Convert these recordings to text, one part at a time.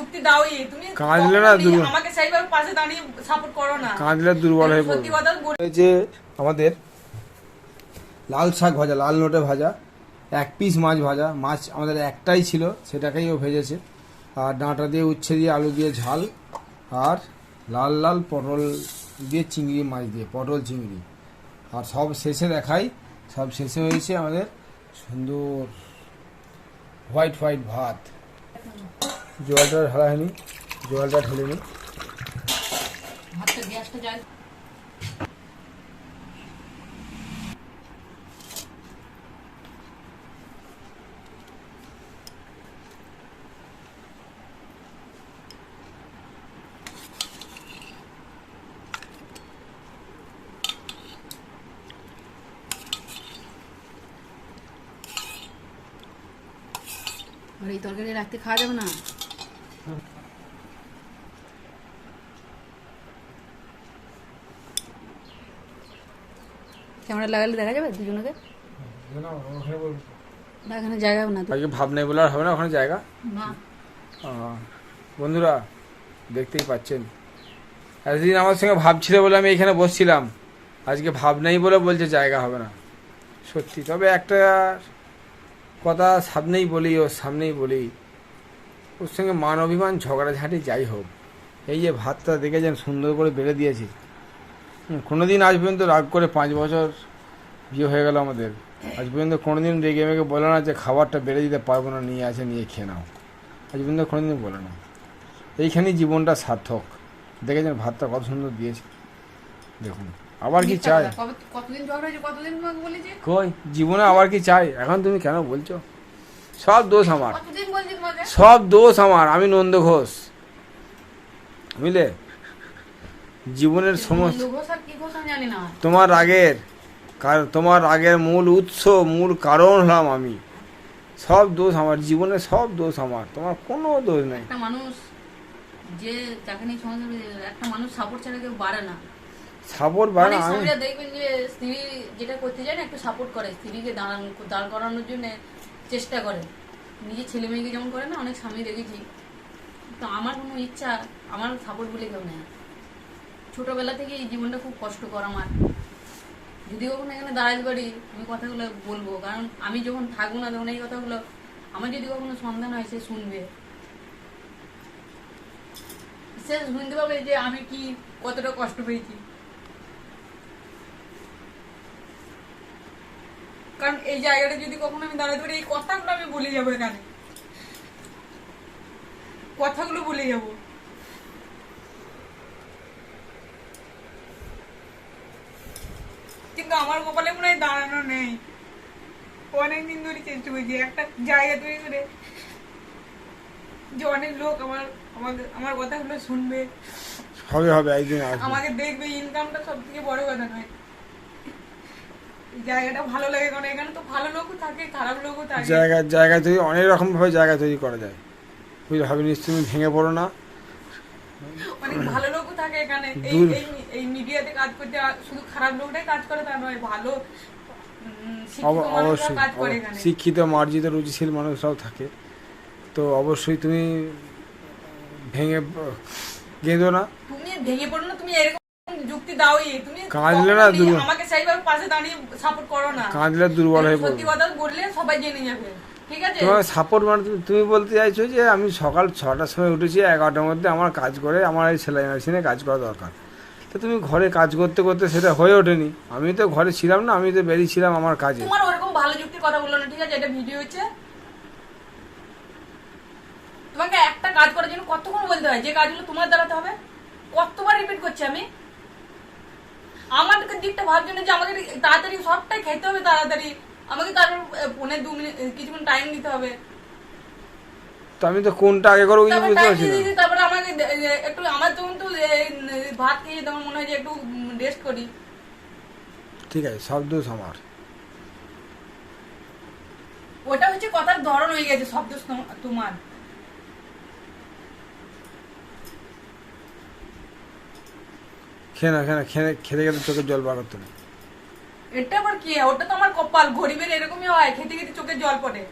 যুক্তি দাওই তুমি কাঁদলে না আমাকে সেইভাবে পাশে দাঁড়িয়ে সাপোর্ট করো না, কাঁদলে দুর্বল হয়ে পড়বে। সত্যি কথা বলি যে আমাদের লাল শাক ভাজা, লাল নোটে ভাজা, এক পিস মাছ ভাজা, মাছ আমাদের একটাই ছিল সেটাকেই ও ভেজেছে, আর ডাঁটা দিয়ে উচ্ছে দিয়ে আলু দিয়ে ঝাল, আর লাল লাল পটল দিয়ে চিংড়ি মাছ দিয়ে পটল চিংড়ি, আর সব শেষে দেখাই, সব শেষে হয়েছে আমাদের সুন্দর হোয়াইট হোয়াইট ভাত। জলটা ঢালা হয়নি, জলটা ঢেলে নি। ভাতটা গ্যাসটা যায় আর এই তরকারি রাখতে খাওয়া যাবে না। ক্যামেরা লাগালে দেখা যাবে দুজনকে? না এখানে জায়গা না তো, আজকে ভাব নেই বলে আর হবে না ওখানে জায়গা না। বন্ধুরা দেখতেই পাচ্ছেন, এতদিন আমার সঙ্গে ভাবছিল বলে আমি এখানে বসছিলাম, আজকে ভাব নেই বলে বলছে জায়গা হবে না। সত্যি, তবে একটা কথা সামনেই বলি, ওর সামনেই বলি, ওর সঙ্গে মান অভিমান ঝগড়াঝাঁটি যাই হোক, এই যে ভাতটা দেখেছেন সুন্দর করে বেড়ে দিয়েছি, কোনোদিন আজ পর্যন্ত রাগ করে 5 বছর বিয়ে হয়ে গেল আমাদের, আজ পর্যন্ত কোনোদিন রেগে মেগে বলে না যে খাবারটা বেড়ে দিতে পারবো না, নিয়ে আসে নিয়ে খেয়ে নাও, আজ পর্যন্ত কোনোদিন বলে না। এইখানেই জীবনটা সার্থক। দেখেছেন ভাতটা কত সুন্দর দিয়েছে, দেখুন আবার কি চাই? কতদিন ঝগড়া হয়েছে, কতদিন তোমাকে বলেছি কই জীবনে আবার কি চাই? এখন তুমি কেন বলছো? সব দোষ আমার, কতদিন বলছি তোমাকে? সব দোষ আমার, আমি নন্দ ঘোষ, বুঝলে? জীবনের সমস্ত ঘোষ আর কি ঘোষ আমি জানি না। তোমার রাগের মূল উৎস, মূল কারণ হলাম আমি। সব দোষ আমার, জীবনে সব দোষ আমার, তোমার কোনো দোষ নেই। একটা মানুষ যে যাকে নিয়ে সংসার, একটা মানুষ সাপোর্ট ছাড়া কেউ বাড়ে না। সাপোর্ট বাড়ে না। স্বামীরা দেখবেন যে স্ত্রী যেটা করতে যায় না, একটু সাপোর্ট করে, স্ত্রীকে দাঁড় করানোর জন্য চেষ্টা করে, নিজের ছেলে মেয়েকে যেমন করে না, অনেক স্বামী দেখেছি। তো আমার কোনো ইচ্ছা, আমার সাপোর্ট বলে কেউ নেই। ছোটবেলা থেকে এই জীবনটা খুব কষ্টকর আমার। যদি কখনো এখানে দাঁড়াতে পারি আমি কথাগুলো বলবো, কারণ আমি যখন থাকবো না তখন এই কথাগুলো আমার যদি কখনো সন্ধান হয় সে শুনবে, সে শুনতে পাবে যে আমি কি কতটা কষ্ট পেয়েছি। কারণ এই জায়গাটা যদি কখনো আমি দাঁড়াতে পারি, এই কথাগুলো আমি বলে যাবো, এখানে কথাগুলো বলে যাবো। কিন্তু আমার কপালে মনে হয় দাঁড়ানো নেই। অনেকদিন ধরে চেষ্টা করছি একটা জায়গা তৈরি করে, যে অনেক লোক আমার কথাগুলো শুনবে, হবে হবে একদিন আসবে, আমাকে দেখবে। ইনকামটা সব থেকে বড় কথা নয়, জায়গাটা ভালো লাগে, কারণ এখানে তো ভালো লোকও থাকে, খারাপ লোকও থাকে। জায়গা তৈরি অনেক রকম ভাবে জায়গা তৈরি করা যায়, বুঝলে? হবে নিশ্চয়ই, তুমি ভেঙে পড়ো না। অনেক ভালো লোকও থাকে এখানে, এই মিডিয়াতে কাজ করতে শুধু খারাপ লোকটাই কাজ করে তা নয়, ভালো অবশ্যই শিক্ষিত মার্জিত রুচিশীল মানুষরাও থাকে। তো অবশ্যই তুমি ভেঙে গেঁদো না, তুমি ভেঙে পড়ো না, তুমি এরকম যুক্তি দাওই, তুমি কাঁদলে না আমাকে সেইভাবে পাশে দাঁড়িয়ে সাপোর্ট করো না, কাঁদলে দুর্বল হয়ে পড়বে। সত্যি কথা বললে সবাই জেনে যাবে, ঠিক আছে? তোমার সাপোর্ট মানে তুমি বলতে চাইছো যে আমি সকাল 6টার সময় উঠেছি, 11টার মধ্যে আমার কাজ করে আমার এই সেলাই মেশিনে কাজ করা দরকার, তো তুমি ঘরে কাজ করতে করতে সেটা হয়ে ওঠেনি। আমি তো ঘরে ছিলাম না, আমি তো বেরিয়েছিলাম আমার কাজে। তোমার ওরকম ভালো যুক্তির কথা বললো না, ঠিক আছে? এটা ভিডিও হচ্ছে, তোমাকে একটা কাজ করার জন্য কতক্ষণ বলতে হয় যে কাজগুলো তোমার দ্বারাতে হবে? কতবার রিপিট করছি আমি? আমার দিকটা ভাবছো না যে আমাকে তাড়াতাড়ি সবটাই খেতে হবে, তাড়াতাড়ি আমাকে তারপর 1.5-2 মিনিট কিছুক্ষণ টাইম দিতে হবে। তো আমি তো কোনটা আগে করবো বুঝতে পারছি না। তারপরে আমাকে একটু, আমার তখন তো ভাত খেয়ে তখন মনে হয় যে একটু রেস্ট করি। ঠিক আছে, সব দোষ আমার। ওটা হচ্ছে কথার ধরন হয়ে গেছে, সব দোষ তোমার। খেতে খেতে চোখের জল বার করতে নেই। এটা আবার কি? ওটা তো আমার কপাল, গরিবের এরকমই হয়, খেতে খেতে চোখের জল পড়ে।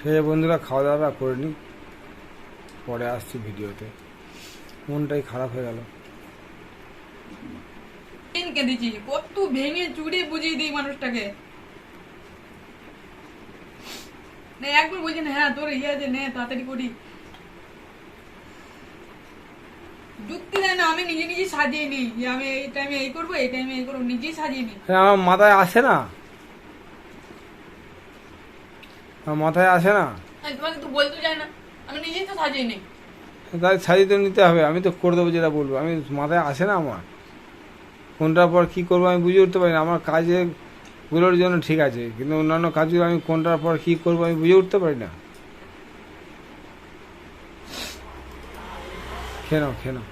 খেয়ে বন্ধুরা খাওয়া দাওয়া করে নি, পরে আসছি ভিডিওতে। মনটাই খারাপ হয়ে গেল। কেঁদেছি, কত ভেঙে চুড়ে বুঝিয়ে দিই মানুষটাকে। একবার বলছি না, হ্যাঁ তোর ইয়ে আছে, নে তাড়াতাড়ি করি, যুক্তি দেয় না। আমি নিজে নিজে সাজিয়ে নিই যে আমি এই টাইমে এই করবো, এই টাইমে এই করবো, নিজেই সাজিয়ে নিই। আমার মাথায় আসে না, আমার মাথায় আসে না। আমি তোমাকে তো বলতে চাই না, আমি নিজেই তো সাজিয়ে নিই। তাই সাজিয়ে তো নিতে হবে, আমি তো করে দেবো যেটা বলবো। আমি মাথায় আসে না আমার, কোনটার পর কী করবো আমি বুঝে উঠতে পারি না। আমার কাজগুলোর জন্য ঠিক আছে, কিন্তু অন্যান্য কাজগুলো আমি কোনটার পর কী করবো আমি বুঝে উঠতে পারি না। খেয়ে নাও, খেয়ে নাও।